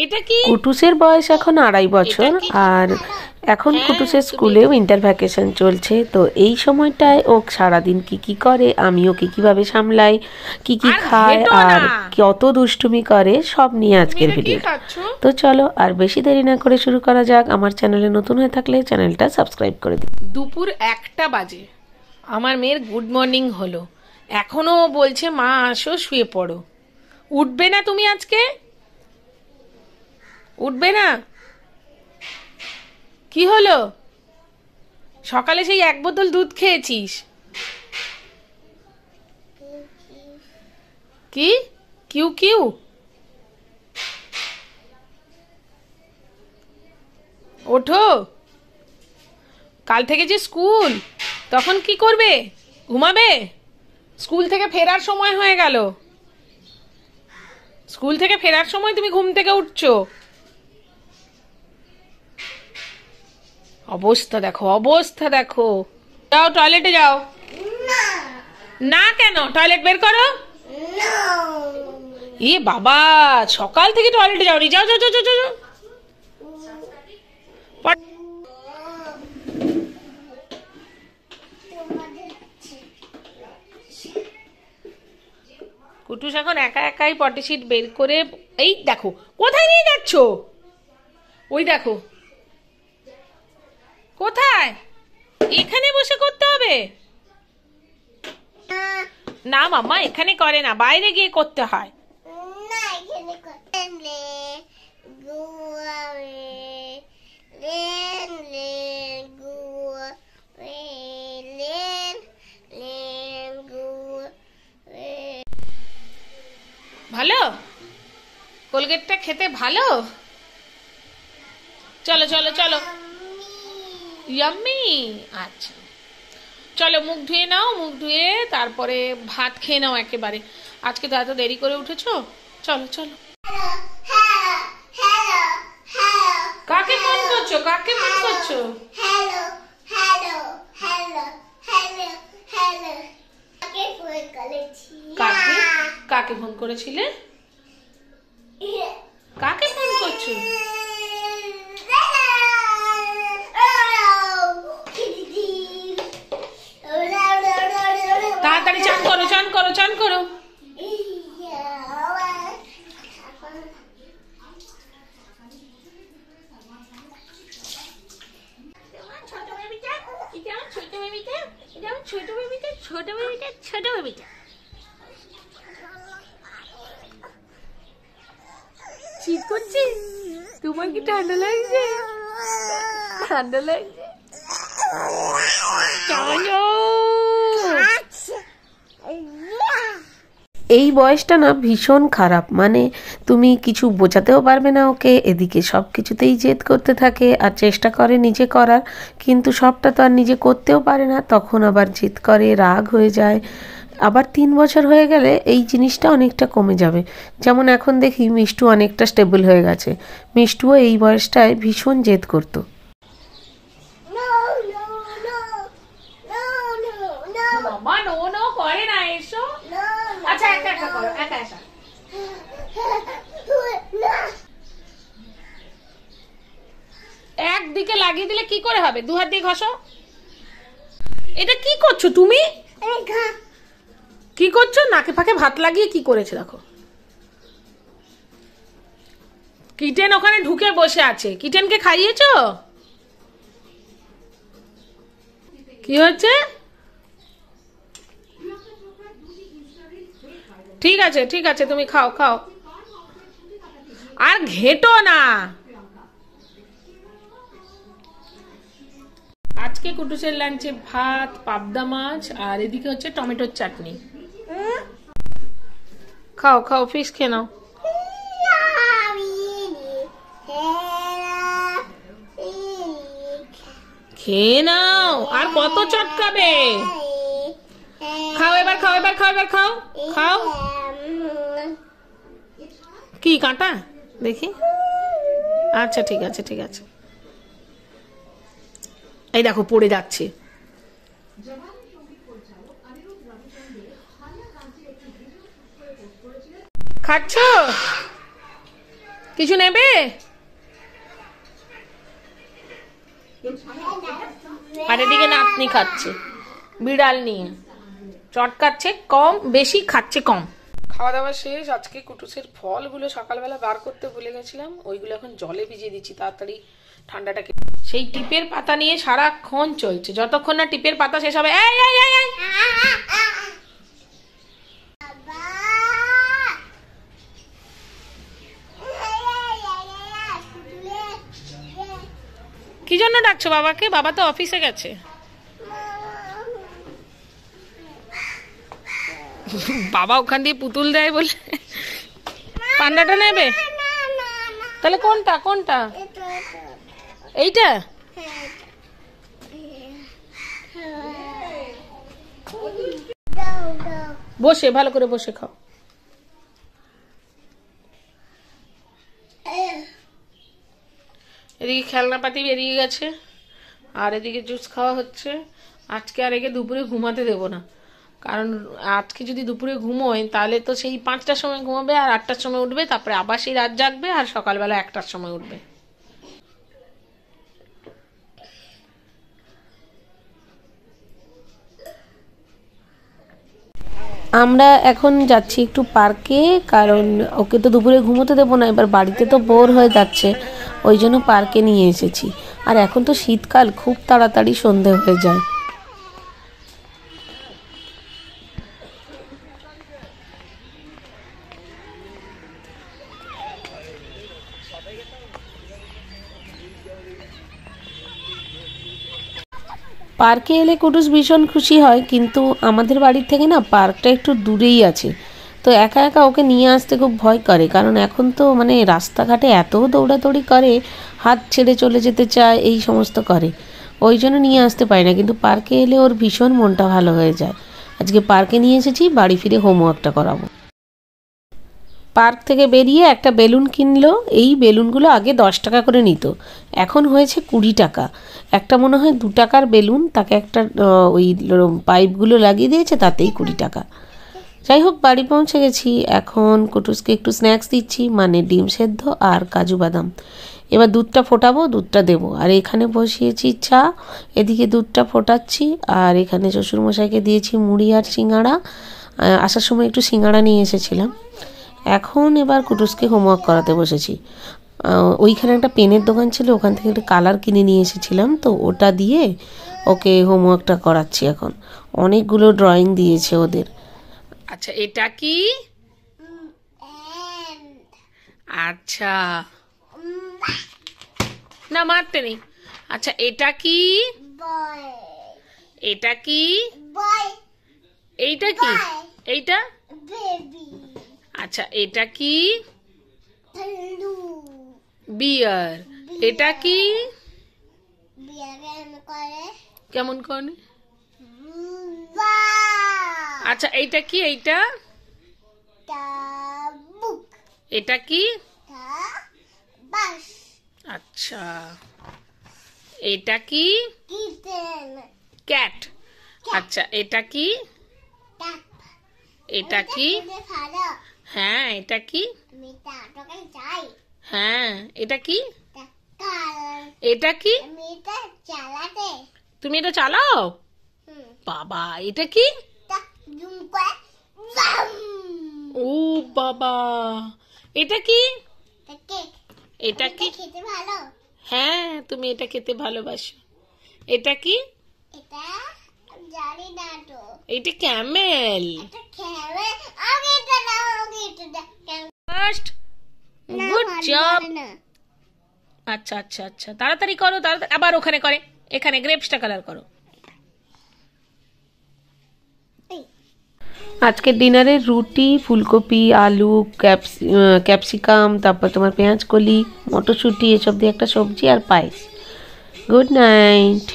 এটা কি? কুটুসের বয়স এখন 2.5 বছর, আর এখন কুটুসের স্কুলে উইন্টার ভ্যাকেশন চলছে। তো এই সময়টায় ও সারাদিন কি করে, আমিও কিভাবে সামলাই, কি খায় আর কত দুষ্টুমি করে, সব নিয়ে আজকের ভিডিও। তো চলো আর বেশি দেরি না করে শুরু করা যাক। আমার চ্যানেলে নতুন হয়ে থাকলে চ্যানেলটা সাবস্ক্রাইব করে দিন। দুপুর 1টা বাজে, আমার মেয়ের গুড মর্নিং হলো, এখনো বলছে মা আসো শুয়ে পড়ো। উঠবে না তুমি? আজকে উঠবে না? কি হলো? সকালে সেই 1 বোতল দুধ খেয়েছিস। কি কিউ কিউ? ওঠো, কাল থেকে যে স্কুল, তখন কি করবে? ঘুমাবে? স্কুল থেকে ফেরার সময় হয়ে গেল, স্কুল থেকে ফেরার সময় তুমি ঘুম থেকে উঠছো। অবস্থা দেখো, অবস্থা দেখো। যাও টয়লেটে যাও। না কেন? টয়লেট বের করো। এ বাবা, সকাল থেকে টয়লেটে যাওনি? যাও যাও যাও যাও। কুটুস এখন একা একাই পটি শিট বের করে, এই দেখো কোথায় নিয়ে যাচ্ছ? ওই দেখো কোথায়, এখানে বসে করতে হবে না মাম্মা, এখানে করে না, বাইরে গিয়ে করতে হয়। ভালো কোলগেটটা খেতে ভালো। চলো চলো চলো, ইয়াম্মি। আচ্ছা চলো মুখ ধুয়ে নাও, মুখ ধুয়ে তারপরে ভাত খেয়ে নাও একেবারে। আজকে তো এত দেরি করে উঠেছো। চলো চলো। কাকে ফোন করছো? কাকে ফোন করছো? কাকে কাকে ফোন করেছিলে? কাকে ফোন করছো? তাড়াতাড়ি চান করো, চান করো, চান করো। ছোট বেবিটা শীত করছে? তোমার কি ঠান্ডা লাগছে? ঠান্ডা লাগছে? এই বয়সটা না ভীষণ খারাপ, মানে তুমি কিছু বোঝাতেও পারবে না ওকে। এদিকে সব কিছুতেই জেদ করতে থাকে আর চেষ্টা করে নিজে করার, কিন্তু সবটা তো আর নিজে করতেও পারে না, তখন আবার জেদ করে, রাগ হয়ে যায়। আবার 3 বছর হয়ে গেলে এই জিনিসটা অনেকটা কমে যাবে। যেমন এখন দেখি মিষ্টু অনেকটা স্টেবল হয়ে গেছে। মিষ্টুও এই বয়সটায় ভীষণ জেদ করতো। মামা নো নো করে না, এসো। আচ্ছা একা একা করো, একা একা। একদিকে লাগিয়ে দিলে কি করে হবে? 2 হাত দিয়ে ঘষো। এটা কি করছো তুমি? কি করছো? নাকে ফাঁকে ভাত লাগিয়ে কি করেছে দেখো। কিটেন ওখানে ঢুকে বসে আছে, কিটেনকে খাইয়েছো? কি হচ্ছে? ঠিক আছে ঠিক আছে, তুমি খাও খাও, আর ঘেটো না। আজকে কুটুসের লাঞ্চে ভাত, পাবদা মাছ, আর এদিকে হচ্ছে টমেটোর চাটনি। খাও খাও, ফিশ খেয়ে নাও। খেয়ে নাও, আর কত চটকাবে? খাও এবার, খাও এবার, খাও এবার, খাও খাও। কি কাঁটা দেখি? আচ্ছা ঠিক আছে ঠিক আছে। এই দেখো পড়ে যাচ্ছে। খাচ্ছ? কিছু নেবে? আর এদিকে নাতনি খাচ্ছে বিড়াল নিয়ে, চটকাচ্ছে কম, বেশি খাচ্ছে কম। খাওয়া দাওয়া শেষ। আজকে কুটুসের ফলগুলো সকালবেলা বার করতে ভুলে গেছিলাম, ওইগুলো এখন জলে ভিজিয়ে দিচ্ছি তাড়াতাড়ি ঠান্ডাটাকে। সেই টিপের পাতা নিয়ে সারাক্ষণ চলছে, যতক্ষণ না টিপের পাতা শেষ হবে। এই এই এই এই কি জন্য ডাকছো বাবাকে? বাবা তো অফিসে গেছে। বাবা ওখান দিয়ে পুতুল দেয় বলে পান্ডাটা নেবে? তাহলে কোনটা কোনটা? এইটা? বসে ভালো করে বসে খাও। এদিকে খেলনাপাতি বেরিয়ে গেছে আর এদিকে জুস খাওয়া হচ্ছে। আজকে আর একে দুপুরে ঘুমাতে দেবো না, কারণ আজকে যদি দুপুরে ঘুমোয় তাহলে তো সেই 5টার সময় ঘুমাবে আর 8টার সময় উঠবে, তারপরে আবার সেই রাত জাগবে আর সকালবেলা 1টার সময় উঠবে। আমরা এখন যাচ্ছি একটু পার্কে, কারণ ওকে তো দুপুরে ঘুমোতে দেবো না, এবার বাড়িতে তো বোর হয়ে যাচ্ছে, ওই জন্য পার্কে নিয়ে এসেছি। আর এখন তো শীতকাল, খুব তাড়াতাড়ি সন্ধে হয়ে যায়। পার্কে এলে কুটুস ভীষণ খুশি হয়, কিন্তু আমাদের বাড়ির থেকে না পার্কটা একটু দূরেই আছে, তো একা একা ওকে নিয়ে আসতে খুব ভয় করে, কারণ এখন তো মানে রাস্তাঘাটে এত দৌড়াদৌড়ি করে, হাত ছেড়ে চলে যেতে চায়, এই সমস্ত করে, ওই জন্য নিয়ে আসতে পারি না। কিন্তু পার্কে এলে ওর ভীষণ মনটা ভালো হয়ে যায়। আজকে পার্কে নিয়ে এসেছি, বাড়ি ফিরে হোমওয়ার্কটা করাবো। পার্ক থেকে বেরিয়ে একটা বেলুন কিনলো। এই বেলুনগুলো আগে 10 টাকা করে নিত, এখন হয়েছে 20 টাকা। একটা মনে হয় 2 টাকার বেলুন, তাকে একটা ওই পাইপগুলো লাগিয়ে দিয়েছে, তাতেই 20 টাকা। যাই হোক, বাড়ি পৌঁছে গেছি। এখন কুটুসকে একটু স্ন্যাক্স দিচ্ছি, মানে ডিম সেদ্ধ আর কাজু বাদাম। এবার দুধটা ফোটাবো, দুধটা দেবো। আর এখানে বসিয়েছি চা, এদিকে দুধটা ফোটাচ্ছি, আর এখানে শ্বশুরমশাইকে দিয়েছি মুড়ি আর সিঙ্গাড়া। আসার সময় একটু সিঙ্গাড়া নিয়ে এসেছিলাম। এখন এবার কুটুসকে হোমওয়ার্ক করাতে বসেছি। ওইখানে একটা পেনের দোকান ছিল, ওখান থেকে একটা কালার কিনে নিয়ে এসেছিলাম, তো ওটা দিয়ে ওকে হোমওয়ার্কটা করাচ্ছি। এখন অনেকগুলো ড্রয়িং দিয়েছে ওদের। আচ্ছা এটা কি? আচ্ছা না মারতে নেই। আচ্ছা এটা কি? এটা কি? এইটা কি? এইটা? আচ্ছা এটা কি? বিয়ার। এটা কি? কেমন করে? আচ্ছা এইটা কি? এইটা? এটা কি? আচ্ছা এটা কি? ক্যাট। আচ্ছা এটা কি? এটা কি? হ্যাঁ এটা কি? হ্যাঁ এটা কি? এটা কি? তুমি এটা চালাও? বাবা এটা কি? ও বাবা এটা কি? এটা কি? হ্যাঁ তুমি এটা খেতে ভালোবাসো। এটা কি? এটা ক্যামেল। Good job. আচ্ছা আচ্ছা আচ্ছা তাড়াতাড়ি করো, তাড়াতাড়ি। আবার ওখানে করে, এখানে গ্রেপসটা কালার করো। আজকের ডিনারে রুটি, ফুলকপি, আলু, ক্যাপসিকাম, তারপর তোমার পেঁয়াজ কলি, মটরশুঁটি, এসব দিয়ে একটা সবজি আর পায়েস। Good night.